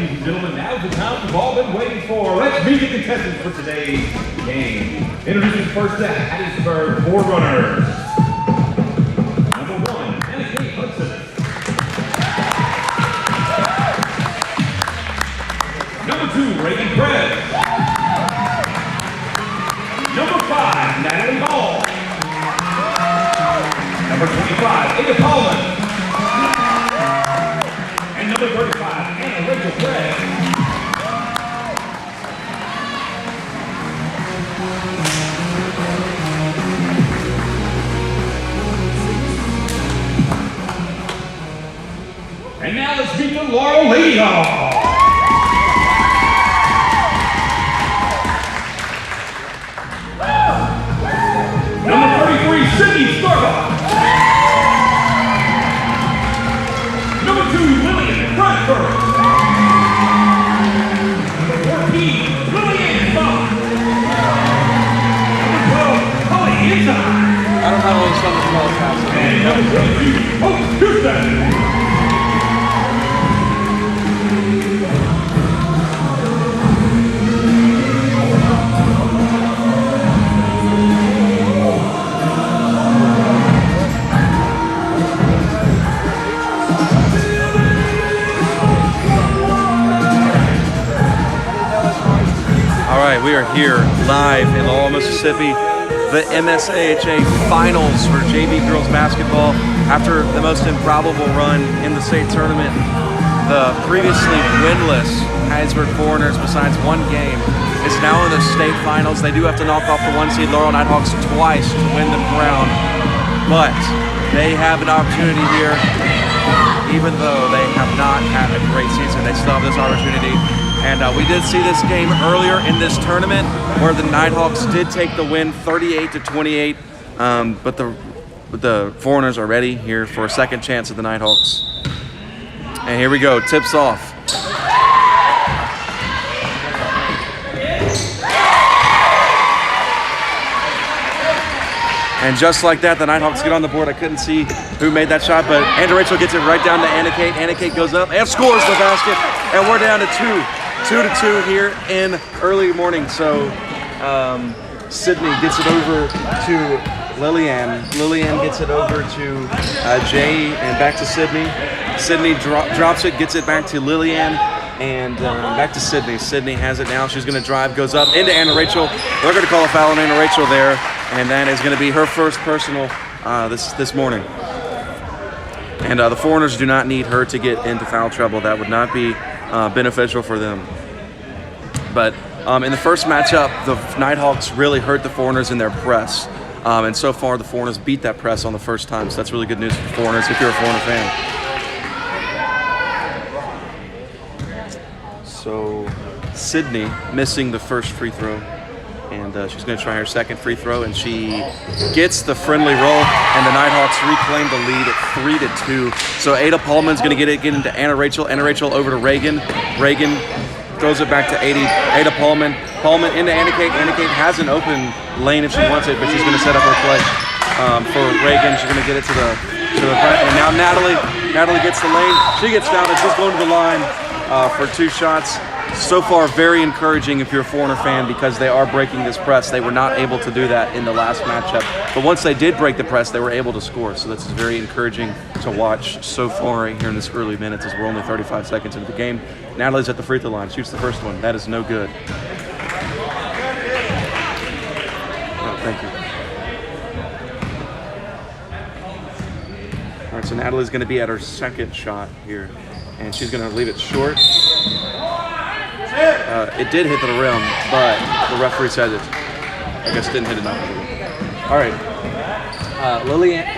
ladies and gentlemen, now's the time we've all been waiting for. Let's meet the contestants for today's game. Introducing first the Hattiesburg Forerunners. Number 1, Hudson. Number 2, Reagan Perez. Number 5, Natalie Hall. Number 25, Ada Paulman. And number 35, Anna Rachel Perez. And now let's meet the Laurel Lady Hawks. Number 33, Sydney Starbuck. Number 2, Lillian Bradford. Number 14, Lillian Fox. Number 12, Holly Inside. I don't have all the stuff with all the And number 22, Hope Houston. We are here live in Laurel, Mississippi, the MSAHA finals for JV girls basketball. After the most improbable run in the state tournament, the previously winless Hattiesburg Forerunners, besides one game, is now in the state finals. They do have to knock off the 1 seed Laurel Knighthawks twice to win the crown, but they have an opportunity here. Even though they have not had a great season, they still have this opportunity. And we did see this game earlier in this tournament where the Knighthawks did take the win 38-28, but the Forerunners are ready here for a second chance at the Knighthawks. And here we go, tips off. And just like that, the Knighthawks get on the board. I couldn't see who made that shot, but Anna Rachel gets it right down to Anna Kate. Anna Kate goes up and scores the basket, and we're down to 2-2 here in early morning. So Sydney gets it over to Lillian. Lillian gets it over to Jay and back to Sydney. Sydney drops it, gets it back to Lillian, and back to Sydney. Sydney has it now. She's going to drive, goes up into Anna Rachel. They're going to call a foul on Anna Rachel there, and that is going to be her first personal this morning. And the Forerunners do not need her to get into foul trouble. That would not be beneficial for them. But in the first matchup, the Knighthawks really hurt the Forerunners in their press. And so far, the Forerunners beat that press on the first time. So that's really good news for the Forerunners if you're a Foreigner fan. So Sydney missing the first free throw. And she's going to try her second free throw, and she gets the friendly roll, and the Knighthawks reclaim the lead at 3-2. So Ada Paulman's going to get into Anna Rachel. Anna Rachel over to Reagan. Reagan throws it back to Ada Paulman. Paulman into Anna Kate. Anna Kate has an open lane if she wants it, but she's going to set up her play for Reagan. She's going to get it to the front, and now Natalie gets the lane. She gets down, and she's going to the line for 2 shots. So far, very encouraging if you're a Foreigner fan because they are breaking this press. They were not able to do that in the last matchup. But once they did break the press, they were able to score. So that's very encouraging to watch so far right here in this early minutes as we're only 35 seconds into the game. Natalie's at the free throw line, shoots the first one. That is no good. Oh, thank you. All right, so Natalie's going to be at her second shot here, and she's going to leave it short. It did hit the rim, but the referee said it. I guess it didn't hit enough. All right. Leyland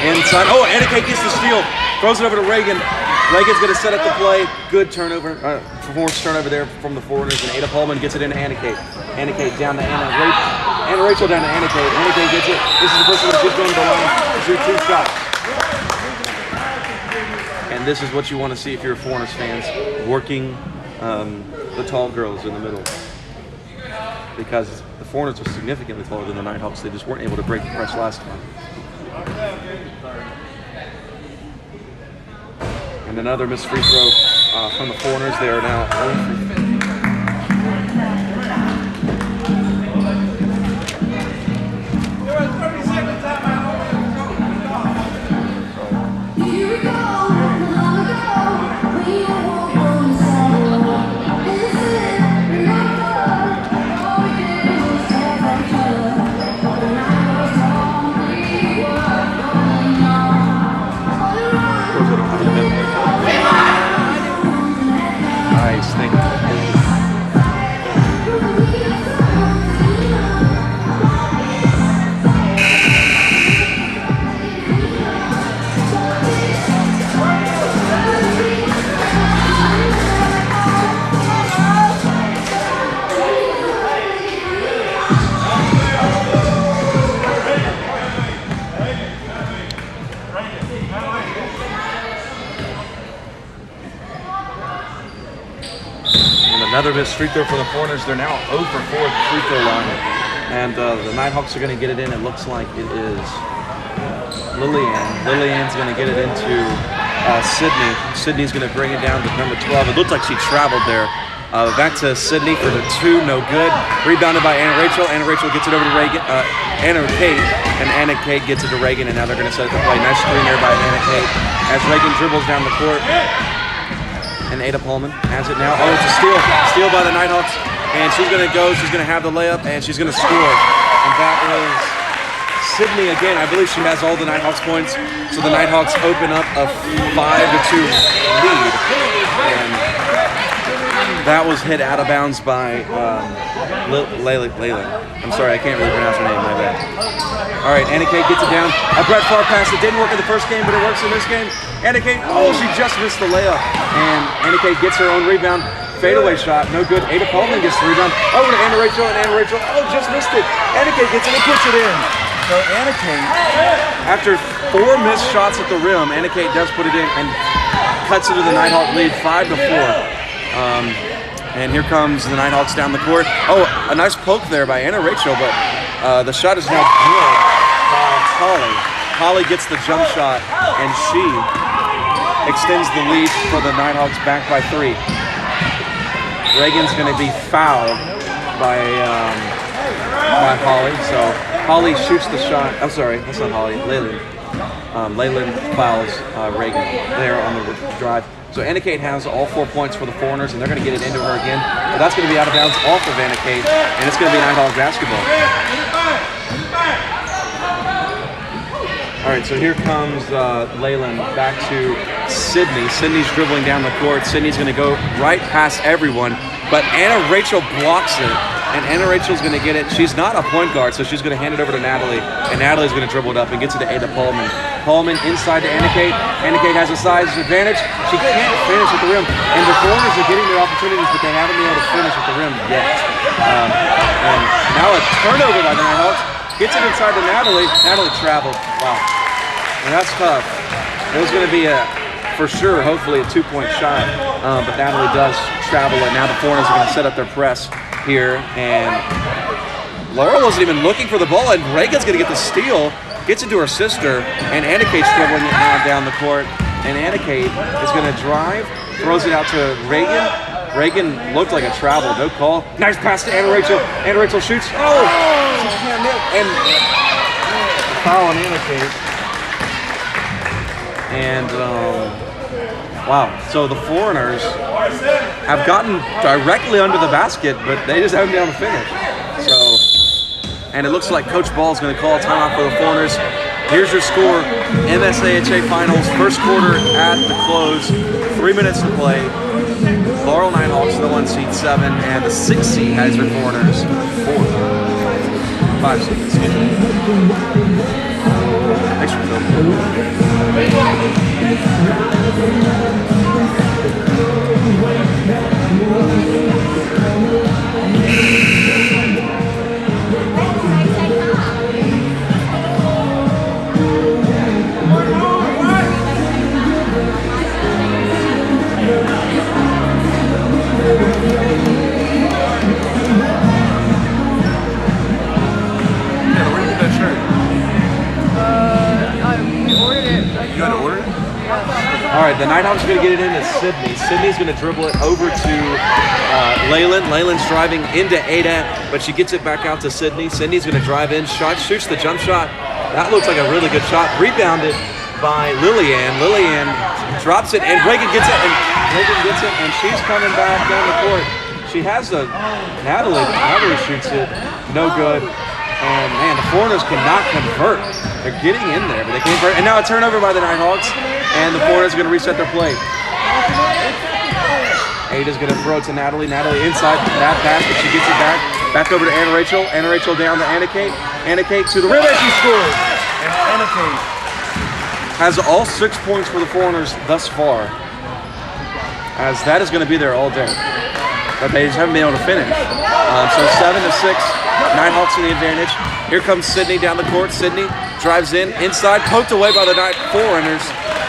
inside. Oh, Anna Kate gets the steal. Throws it over to Reagan. Reagan's going to set up the play. Good turnover. Performance turnover there from the Foreigners. And Ada Paulman gets it into Anna Kate. Anna Kate down to Anna Rachel down to Anna Kate. Anna Kate gets it. This is the first one she's going to the line. Shoot 2 shots. And this is what you want to see if you're a Foreigners fans, working the tall girls in the middle. Because the Foreigners are significantly taller than the Knighthawks. They just weren't able to break the press last time. And another missed free throw from the Foreigners. They are now 0 for 50. Nice, thank you. Another missed free throw for the Foreigners. They're now 0 for 4 at the free throw line. And the Knighthawks are going to get it in. It looks like it is Lillian. Lillian's going to get it into Sydney. Sydney's going to bring it down to number 12. It looked like she traveled there. Back to Sydney for the 2, no good. Rebounded by Anna Rachel. Anna Rachel gets it over to Reagan. Anna Kate, and Anna Kate gets it to Reagan, and now they're going to set up the play. Nice screen there by Anna Kate as Reagan dribbles down the court. And Ada Pullman has it now. Oh, it's a steal. Steal by the Knighthawks. And she's going to go. She's going to have the layup, and she's going to score. And that is Sydney again. I believe she has all the Knighthawks points. So the Knighthawks open up a 5-2 lead. And that was hit out of bounds by Layla. I'm sorry, I can't really pronounce her name. My bad. All right, Anna Kate gets it down. A Brett Favre pass that didn't work in the first game, but it works in this game. Anna Kate, oh, she just missed the layup. And Anna Kate gets her own rebound. Fadeaway shot, no good. Ada Pullman gets the rebound. Over to Anna Rachel, and Anna Rachel, oh, just missed it. Anna Kate gets it and puts it in. So Anna Kate, after 4 missed shots at the rim, Anna Kate does put it in and cuts it to the Nighthawk lead 5-4. And here comes the Nighthawks down the court. Oh, a nice poke there by Anna Rachel, but the shot is now good by Holly. Holly gets the jump shot, and she extends the lead for the Nighthawks back by 3. Reagan's going to be fouled by Holly. So Holly shoots the shot. I'm sorry, that's not Holly. Leyland. Leyland fouls Reagan there on the drive. So Anna Kate has all 4 points for the Foreigners, and they're going to get it into her again. But that's going to be out of bounds off of Anna Kate, and it's going to be Nighthawk basketball. All right, so here comes Leyland back to Sydney. Sydney's dribbling down the court. Sydney's going to go right past everyone, but Anna Rachel blocks it, and Anna Rachel's going to get it. She's not a point guard, so she's going to hand it over to Natalie, and Natalie's going to dribble it up and gets it to Ada Pullman. Pullman inside to Anna Kate. Anna Kate has a size advantage. She can't finish at the rim, and the Foreigners are getting their opportunities, but they haven't been able to finish at the rim yet. And now a turnover by the Nighthawks. Gets it inside to Natalie. Natalie traveled. Wow. And that's tough. It was going to be for sure, hopefully a 2-point shot, but Natalie does travel, and now the Foreigners are going to set up their press here, and Laurel wasn't even looking for the ball, and Reagan's going to get the steal, gets it to her sister, and Anna Kate's dribbling it now down the court, and Anna Kate is going to drive, throws it out to Reagan. Reagan looked like a travel, no call. Nice pass to Anna Rachel. Anna Rachel shoots. Oh, she can't miss, and foul on Anna Kate. And wow, so the Foreigners have gotten directly under the basket, but they just haven't been able to finish. So, and it looks like Coach Ball is going to call a timeout for the Foreigners. Here's your score: MSAHA Finals, first quarter at the close, 3 minutes to play. Laurel Nighthawks, the 1 seed 7, and the 6 seed Hattiesburg Forerunners 5 seed. Excuse me. Thanks for filming. We ordered it. You had to order it? Yeah. All right, the Knighthawks are going to get it into Sydney. Sydney's going to dribble it over to Leyland. Leyland's driving into Ada, but she gets it back out to Sydney. Sydney's going to drive in, shoots the jump shot. That looks like a really good shot. Rebounded by Lillian. Lillian drops it, and Reagan gets it, and she's coming back down the court. She has Natalie shoots it, no good. And man, the Foreigners cannot convert. They're getting in there, but they can't convert. And now a turnover by the Knighthawks, and the Foreigners are going to reset their play. Ada's going to throw it to Natalie. Natalie inside that pass, but she gets it back. Back over to Anna Rachel. Anna Rachel down to Anna Kate. Anna Kate to the rim, and she scores. And Anna Kate has all 6 points for the Foreigners thus far, as that is going to be there all day. But they just haven't been able to finish. So 7-6. Knighthawks in the advantage. Here comes Sydney down the court. Sydney drives in, inside, poked away by the Foreigners,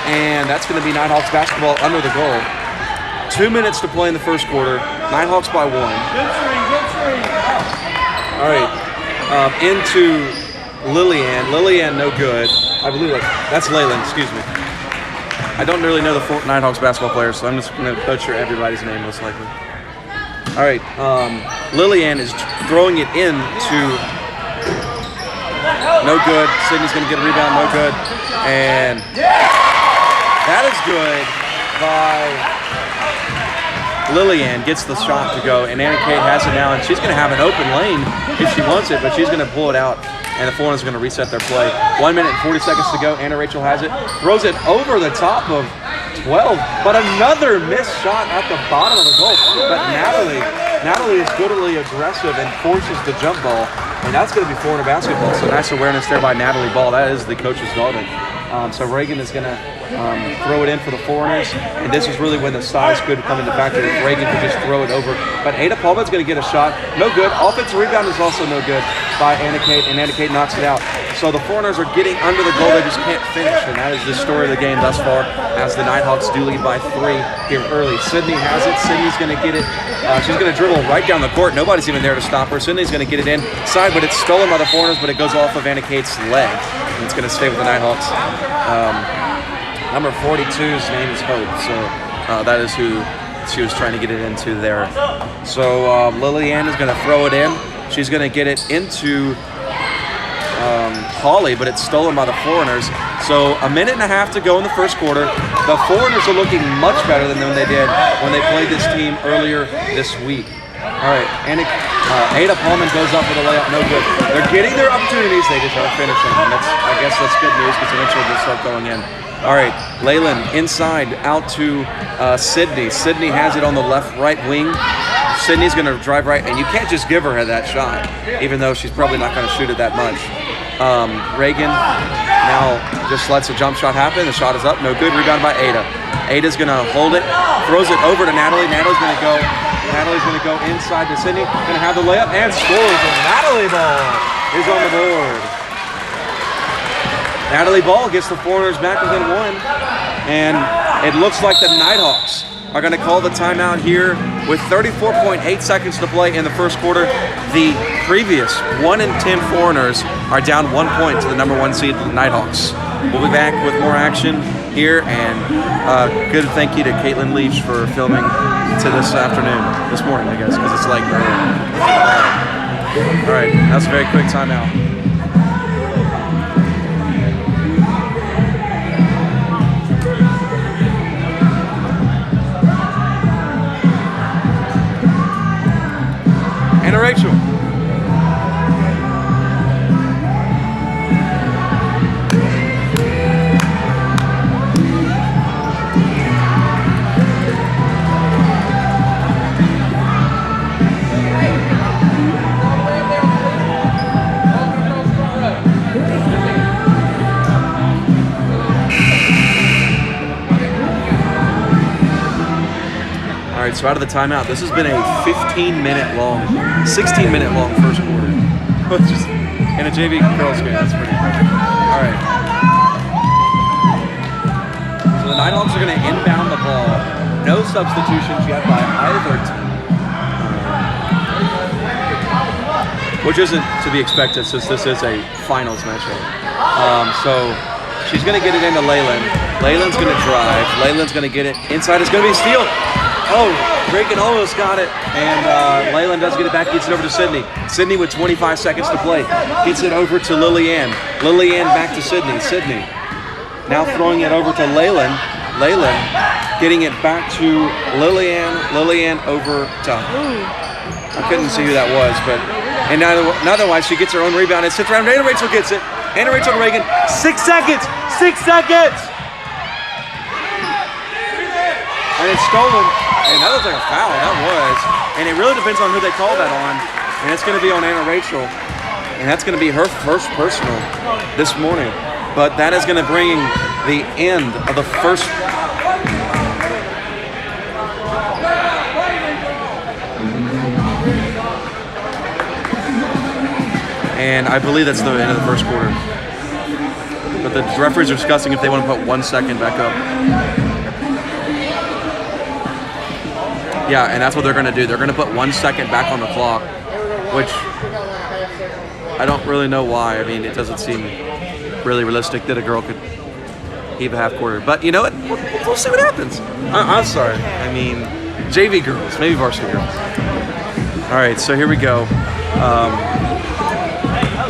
and that's going to be Knighthawks basketball under the goal. 2 minutes to play in the first quarter. Knighthawks by 1. All right, into Lillian. Lillian, no good. I believe that's Leyland. Excuse me. I don't really know the Knighthawks basketball players, so I'm just going to butcher everybody's name most likely. All right, Lillian is throwing it in to no good. Sydney's going to get a rebound, no good. And that is good by Lillian. Gets the shot to go, and Anna Kate has it now, and she's going to have an open lane if she wants it, but she's going to pull it out, and the Foreigners are going to reset their play. 1 minute and 40 seconds to go. Anna Rachel has it, throws it over the top of 12, but another missed shot at the bottom of the goal. But Natalie is goodly aggressive and forces the jump ball, and that's going to be Foreigner basketball. So nice awareness there by Natalie Ball. That is the coach's daughter. So Reagan is going to throw it in for the Foreigners, and this is really when the size could come into factor. If Reagan could just throw it over. But Ada Palma's going to get a shot. No good. Offensive rebound is also no good by Anna Kate, and Anna Kate knocks it out. So the Foreigners are getting under the goal. They just can't finish, and that is the story of the game thus far, as the Knighthawks do lead by 3 here early. Sydney has it. Sydney's going to get it. She's going to dribble right down the court. Nobody's even there to stop her. Sydney's going to get it inside, but it's stolen by the Foreigners, but it goes off of Anna Kate's leg. And it's going to stay with the Knighthawks. Number 42's name is Hope, so that is who she was trying to get it into there. So Lillian is going to throw it in. She's going to get it into Holly, but it's stolen by the Foreigners. So a minute and a half to go in the first quarter. The Foreigners are looking much better than they did when they played this team earlier this week. All right, and Ada Pullman goes up with a layup, no good. They're getting their opportunities, they just aren't finishing. And I guess that's good news, because eventually they'll start going in. All right, Leyland inside, out to Sydney. Sydney has it on the left-right wing. Sydney's going to drive right, and you can't just give her that shot, even though she's probably not going to shoot it that much. Reagan now just lets a jump shot happen. The shot is up, no good. Rebound by Ada. Ada's going to hold it, throws it over to Natalie. Natalie's going to go inside to Sydney. Going to have the layup and scores. And Natalie Ball is on the board. Natalie Ball gets the Foreigners back within 1, and it looks like the Knighthawks are going to call the timeout here with 34.8 seconds to play in the first quarter. The previous 1-10 Foreigners are down 1 point to the number 1 seed Knighthawks. We'll be back with more action here, and good thank you to Caitlin Leach for filming to this morning, I guess, because it's like all right, that's a very quick timeout. Anna Rachel. All right, so out of the timeout, this has been a 16-minute long first quarter. Just in a JV girls game, that's pretty good. All right. So the Knighthawks are going to inbound the ball. No substitutions yet by either team, which isn't to be expected since this is a finals matchup. So She's going to get it into Leyland. Leyland's going to drive. Leyland's going to get it inside. It's going to be a steal. Oh, Reagan almost got it. And Leyland does get it back, gets it over to Sydney. Sydney with 25 seconds to play. Gets it over to Lillian. Lillian back to Sydney. Sydney now throwing it over to Leyland. Leyland getting it back to Lillian. Lillian over to... I couldn't see who that was, but... And otherwise, she gets her own rebound and sits around. Anna Rachel gets it. Anna Rachel to Reagan. 6 seconds. 6 seconds. And it's stolen. And that looks like a foul. That was. And it really depends on who they call that on. And it's going to be on Anna Rachel. And that's going to be her first personal this morning. But that is going to bring the end of the first. And I believe that's the end of the first quarter. But the referees are discussing if they want to put 1 second back up. Yeah, and that's what they're going to do. They're going to put 1 second back on the clock, which I don't really know why. I mean, it doesn't seem really realistic that a girl could heave a half quarter. But you know what? We'll see what happens. I'm sorry. I mean, JV girls, maybe varsity girls. All right, so here we go.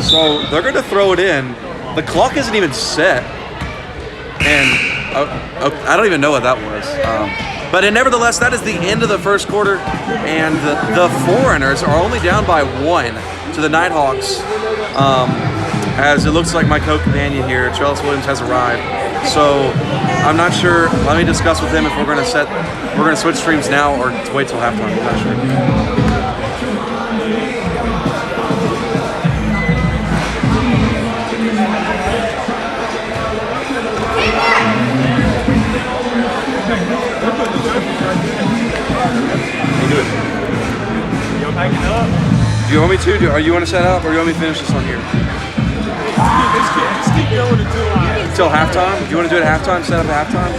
So they're going to throw it in. The clock isn't even set. And I don't even know what that was. But nevertheless, that is the end of the first quarter. And the Forerunners are only down by 1 to the Knighthawks. As it looks like my co-companion here, Charles Williams, has arrived. So I'm not sure. Let me discuss with him if we're going to switch streams now or wait till halftime. I'm not sure. Do you want me to? Or you want to set up, or do you want me to finish this one here? Just keep going until halftime? Do you want to do it at halftime? Set up at halftime?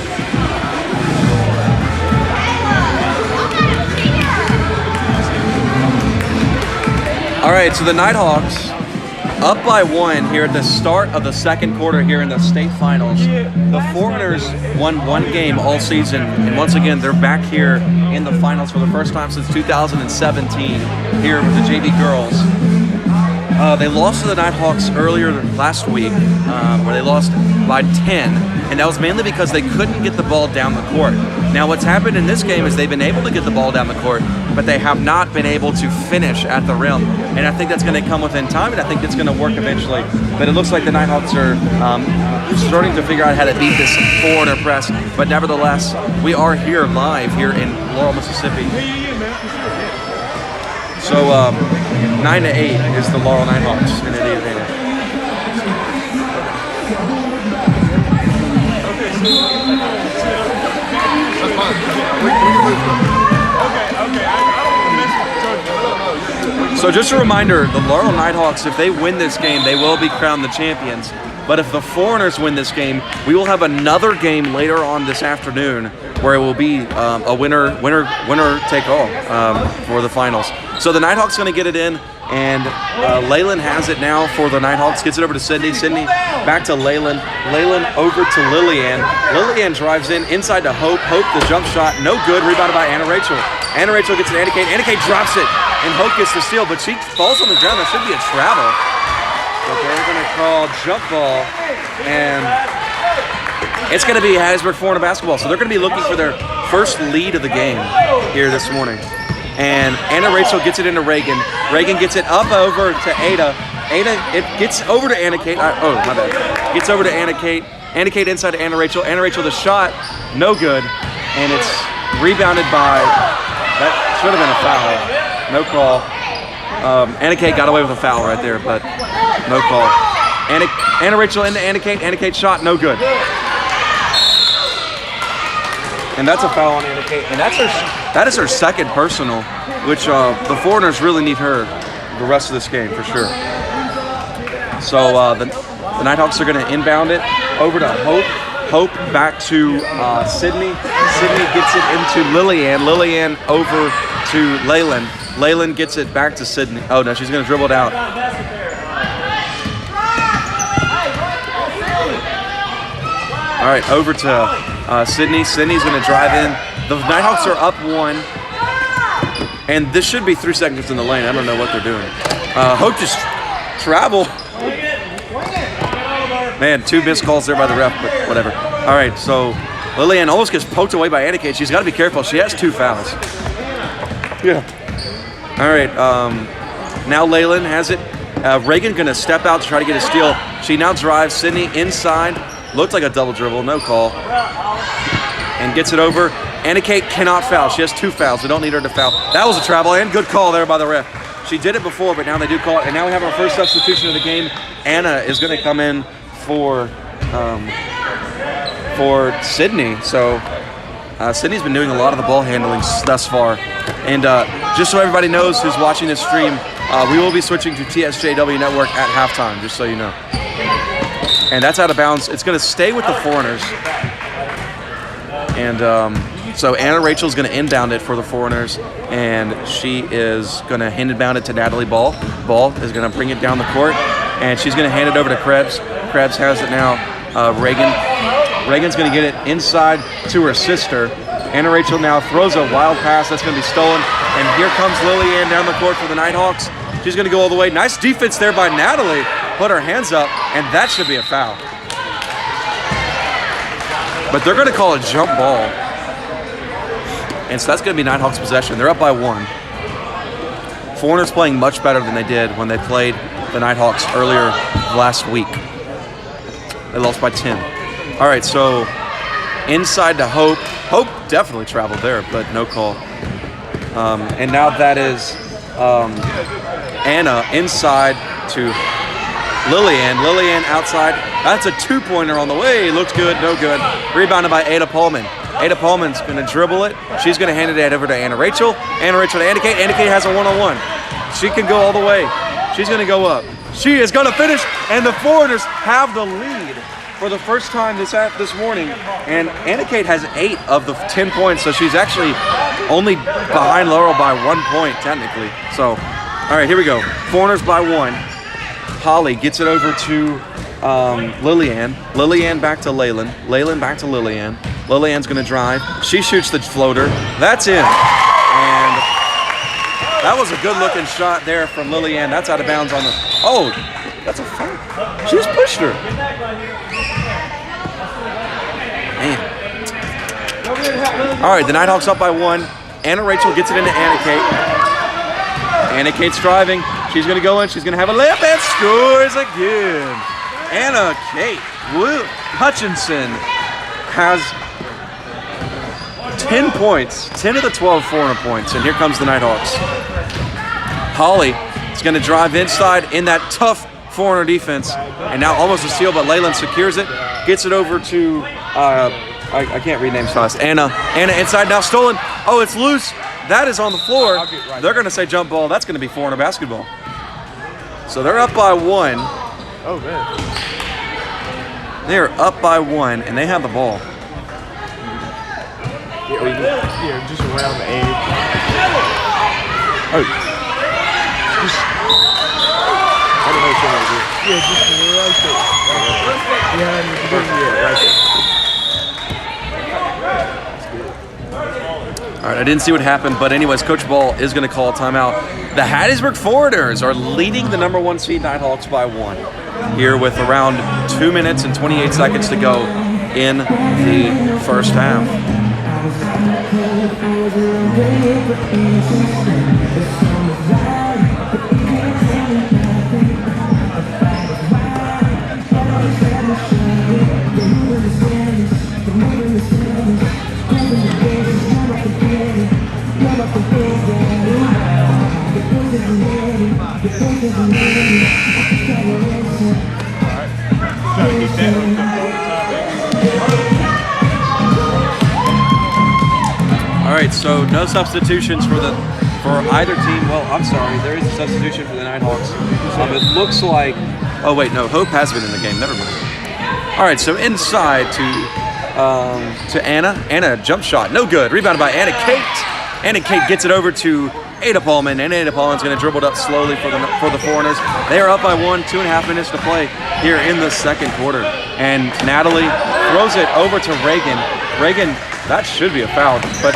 All right, so the Knighthawks up by 1 here at the start of the second quarter here in the state finals. The Forerunners won 1 game all season, and once again, they're back here in the finals for the first time since 2017 here with the JV girls. They lost to the Knighthawks earlier last week, where they lost by 10, and that was mainly because they couldn't get the ball down the court. Now, what's happened in this game is they've been able to get the ball down the court, but they have not been able to finish at the rim, and I think that's going to come within time, and I think it's going to work eventually. But it looks like the Knighthawks are starting to figure out how to beat this forwarder press, but nevertheless, we are here live here in Laurel, Mississippi. So 9-8 is the Laurel Knighthawks in the advantage. So just a reminder, the Laurel Knighthawks, if they win this game, they will be crowned the champions. But if the Foreigners win this game, we will have another game later on this afternoon where it will be a winner take all for the finals. So the Knighthawks going to get it in, and Leyland has it now for the Knighthawks. Gets it over to Sydney. Sydney back to Leyland. Leyland over to Lillian. Lillian drives in inside to Hope. Hope the jump shot, no good. Rebounded by Anna Rachel. Anna Rachel gets it to Anna Kate. Anna Kate drops it, and Hope gets the steal, but she falls on the ground. That should be a travel. But they're going to call jump ball, and it's going to be Hattiesburg Forerunners basketball. So they're going to be looking for their first lead of the game here this morning. And Anna Rachel gets it into Reagan. Reagan gets it up over to Ada. Ada, it gets over to Anna Kate. Oh, my bad. Gets over to Anna Kate. Anna Kate inside to Anna Rachel. Anna Rachel, the shot, no good. And it's rebounded by, that should have been a foul. No call. Anna Kate got away with a foul right there, but no call. Anna Rachel into Anna Kate. Anna Kate shot, no good. And that's a foul on Anna Kate. And that is her second personal, which the Foreigners really need her the rest of this game for sure. So the Knighthawks are going to inbound it over to Hope. Hope back to Sydney. Sydney gets it into Lillian. Lillian over to Leyland. Leyland gets it back to Sydney. Oh no, she's going to dribble it out. All right, over to Sydney. Sydney's going to drive in. The Knighthawks are up 1. And this should be 3 seconds in the lane. I don't know what they're doing. Hope just travel. Man, 2 missed calls there by the ref, but whatever. All right, so Lillian almost gets poked away by Annika. She's got to be careful. She has 2 fouls. Yeah. All right, now Leyland has it. Reagan going to step out to try to get a steal. She now drives Sydney inside. Looked like a double dribble, no call. And gets it over. Anna Kate cannot foul. She has 2 fouls. We don't need her to foul. That was a travel and good call there by the ref. She did it before, but now they do call it. And now we have our first substitution of the game. Anna is going to come in for Sydney. So Sydney's been doing a lot of the ball handling thus far. And just so everybody knows who's watching this stream, we will be switching to TSJW Network at halftime, just so you know. And that's out of bounds. It's going to stay with the Foreigners. And so Anna Rachel's going to inbound it for the Foreigners, and she is going to hand inbound it to Natalie Ball. Ball is going to bring it down the court, and she's going to hand it over to Krebs. Krebs has it now. Reagan. Reagan's going to get it inside to her sister. Anna Rachel now throws a wild pass that's going to be stolen, and here comes Lillian down the court for the Knighthawks. She's going to go all the way. Nice defense there by Natalie. Put her hands up, and that should be a foul. But they're going to call a jump ball. And so that's going to be Knighthawks possession. They're up by 1. Foreigners playing much better than they did when they played the Knighthawks earlier last week. They lost by 10. All right, so inside to Hope. Hope definitely traveled there, but no call. And now that is Anna inside to Lillian. Lillian outside. That's a 2-pointer on the way. Looked good, no good. Rebounded by Ada Pullman. Ada Pullman's going to dribble it. She's going to hand it over to Anna Rachel. Anna Rachel to Anna Kate. Anna Kate has a 1-on-1. She can go all the way. She's going to go up. She is going to finish, and the Foreigners have the lead for the first time this morning. And Anna Kate has 8 of the 10 points, so she's actually only behind Laurel by 1 point, technically. So, all right, here we go. Foreigners by 1. Holly gets it over to Lillian. Lillian back to Leyland. Leyland back to Lillian. Lillian's going to drive. She shoots the floater. That's in. And that was a good-looking shot there from Lillian. That's out of bounds on the... Oh, that's a foul. She just pushed her. Man. All right, the Knighthawks up by 1. Anna Rachel gets it into Anna Kate. Anna Kate's driving. She's going to go in. She's going to have a layup and scores again. Anna Kate Hutchinson has 10 points. 10 of the 12 Foreigner points. And here comes the Knighthawks. Holly is going to drive inside in that tough Foreigner defense. And now almost a steal, but Leyland secures it. Gets it over to, I can't read names fast. Anna inside now stolen. Oh, it's loose. That is on the floor. They're going to say jump ball. That's going to be Foreigner basketball. So they're up by 1. Oh, man. They're up by 1, and they have the ball. Yeah, just around the edge. Oh. Just, I don't know what you're going to do. Yeah, just right there. Yeah, right there. All right, I didn't see what happened, but anyways, Coach Ball is going to call a timeout. The Hattiesburg Forerunners are leading the number 1 seed Knighthawks by 1 here with around 2 minutes and 28 seconds to go in the first half. All right, so no substitutions for either team. Well, I'm sorry, there is a substitution for the Knighthawks. It looks like, oh wait, no, Hope has been in the game. Never mind. All right, so inside to Anna. Anna jump shot, no good. Rebounded by Anna Kate. Anna Kate gets it over to Ada Pullman, and Ada Pullman's going to dribble it up slowly for the Foreigners. They are up by 1, 2.5 minutes to play here in the second quarter. And Natalie throws it over to Reagan. Reagan, that should be a foul, but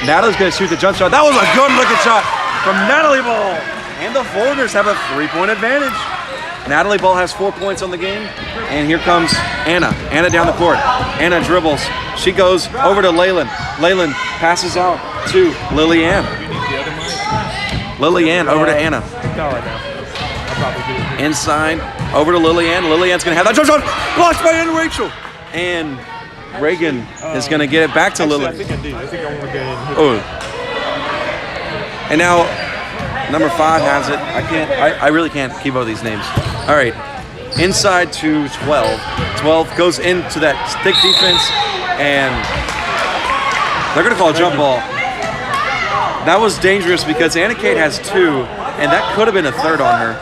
Natalie's gonna shoot the jump shot. That was a good looking shot from Natalie Ball. And the Foreigners have a 3-point advantage. Natalie Ball has 4 points on the game. And here comes Anna. Anna down the court. Anna dribbles. She goes over to Leyland. Leyland passes out to Lillian. Lillian over to Anna. Inside, over to Lillian. Lillian's gonna have that jump shot. Blocked by Anna Rachel. And Reagan is gonna get it back to Lillian. I think I do. I think I want to go ahead and hit Oh. And now number 5 has it. I really can't keep up with these names. All right, inside to 12. 12 goes into that thick defense, and they're gonna call a jump ball. That was dangerous because Anna Kate has 2, and that could have been a third on her.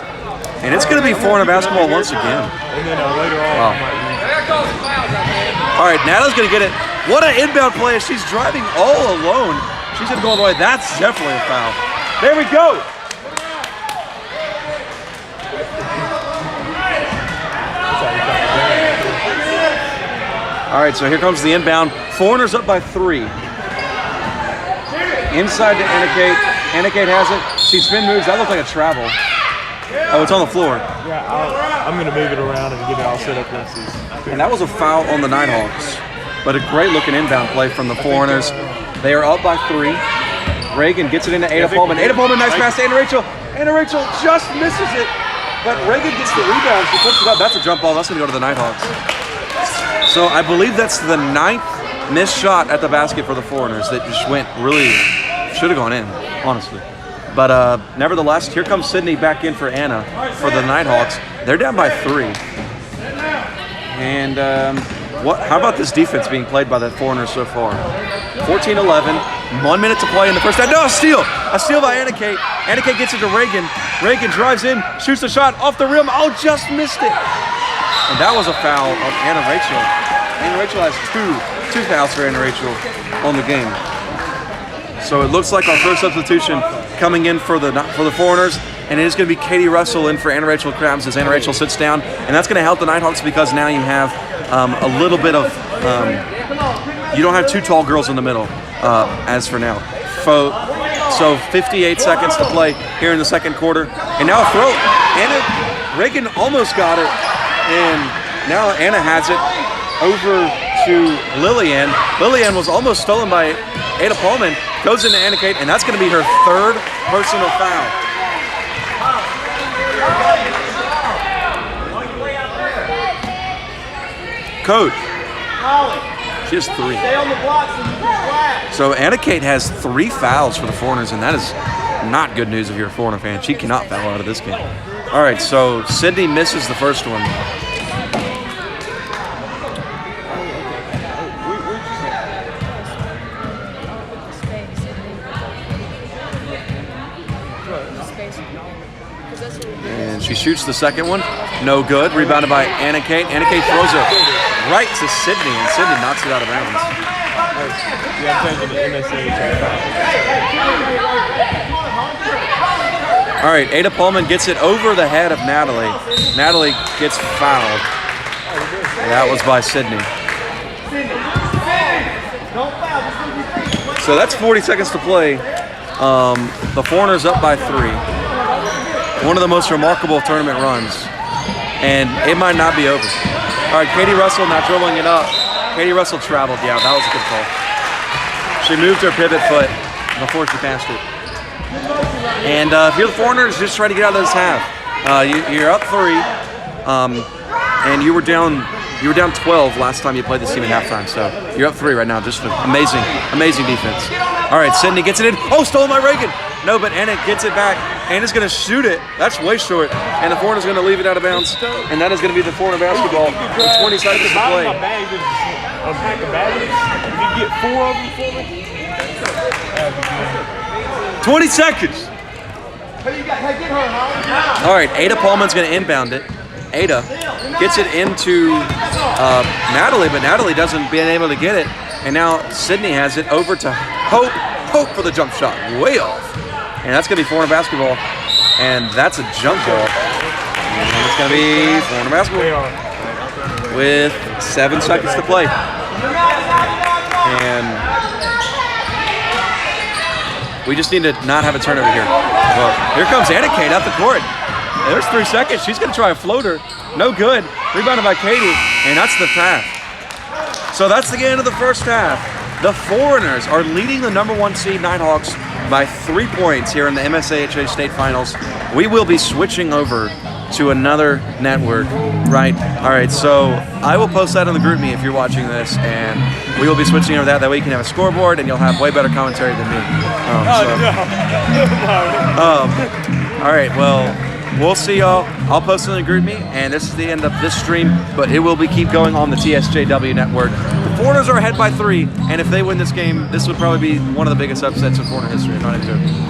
And it's gonna be Foreigner basketball once again. And then later on, Wow. All right, Natalie's gonna get it. What an inbound play as she's driving all alone. She's gonna go all the way. That's definitely a foul. There we go. All right, so here comes the inbound. Foreigners up by 3. Inside to Anna Kate. Anna Kate has it. She spin moves. That looked like a travel. Oh, it's on the floor. yeah, I'm going to move it around and get it all set up once these. And that was a foul on the Knighthawks. But a great looking inbound play from the Foreigners. They are up by 3. Reagan gets it into Ada Pullman. Ada Pullman, nice pass to Anna Rachel. Anna Rachel just misses it. But Reagan gets the rebound. She puts it up. That's a jump ball. That's going to go to the Knighthawks. So I believe that's the 9th missed shot at the basket for the Foreigners that just went really, should have gone in, honestly. But nevertheless, here comes Sydney back in for Anna for the Knighthawks. They're down by 3. And how about this defense being played by the Foreigners so far? 14-11, 1 minute to play in the first half. No, a steal! A steal by Anna Kate. Anna Kate gets it to Reagan. Reagan drives in, shoots the shot off the rim. Oh, just missed it. And that was a foul on Anna Rachel. Anna Rachel has two fouls for Anna Rachel on the game. So it looks like our first substitution coming in for the Foreigners, and it is going to be Katie Russell in for Anna Rachel Krabs as Anna Rachel sits down, and that's going to help the Knighthawks because now you have a little bit of you don't have 2 tall girls in the middle as for now. So 58 seconds to play here in the second quarter, and now a throw. Reagan almost got it, and now Anna has it over to Lillian. Lillian was almost stolen by Ada Pullman, goes into Anna Kate, and that's going to be her 3rd personal foul. Coach, she has 3. So Anna Kate has 3 fouls for the Foreigners, and that is not good news if you're a Foreigner fan. She cannot foul out of this game. All right, so Sydney misses the first one. And she shoots the second one. No good. Rebounded by Anna Kate. Anna Kate throws it right to Sydney, and Sydney knocks it out of bounds. Yeah, I'm changing the MSAHA. All right, Ada Pullman gets it over the head of Natalie. Natalie gets fouled. That was by Sydney. So that's 40 seconds to play. The Foreigners up by 3. One of the most remarkable tournament runs. And it might not be over. All right, Katie Russell now dribbling it up. Katie Russell traveled. Yeah, that was a good call. She moved her pivot foot before she passed it. And if you're the Foreigners, just try to get out of this half. You're up 3, and you were down 12 last time you played this team at halftime. So you're up 3 right now. Just an amazing defense. All right, Sydney gets it in. Oh, stolen by Reagan. No, but Anna gets it back. Anna's going to shoot it. That's way short. And the Foreigners going to leave it out of bounds. And that is going to be the Foreigner basketball with 20 seconds to play. A pack of batteries. If you get 4 of them for me, 20 seconds. All right, Ada Pullman's going to inbound it. Ada gets it into Natalie, but Natalie doesn't being able to get it. And now Sydney has it over to Hope. Hope for the jump shot, way off. And that's going to be Foreigner basketball. And that's a jump ball. And it's going to be Foreigner basketball with 7 seconds to play. And we just need to not have a turnover here. Well, here comes Anna-Kate up the court. There's 3 seconds. She's going to try a floater. No good. Rebounded by Katie, and that's the half. So that's the end of the first half. The Forerunners are leading the #1 seed Knighthawks by 3 points here in the MSAHA State Finals. We will be switching over to another network, right? All right, so I will post that on the group me if you're watching this, and we will be switching over that. That way you can have a scoreboard, and you'll have way better commentary than me. All right, well, we'll see y'all. I'll post it on the group me, and this is the end of this stream, but it will be keep going on the TSJW network. The Foreigners are ahead by 3, and if they win this game, this would probably be one of the biggest upsets in Foreigner history. I'm not even joking.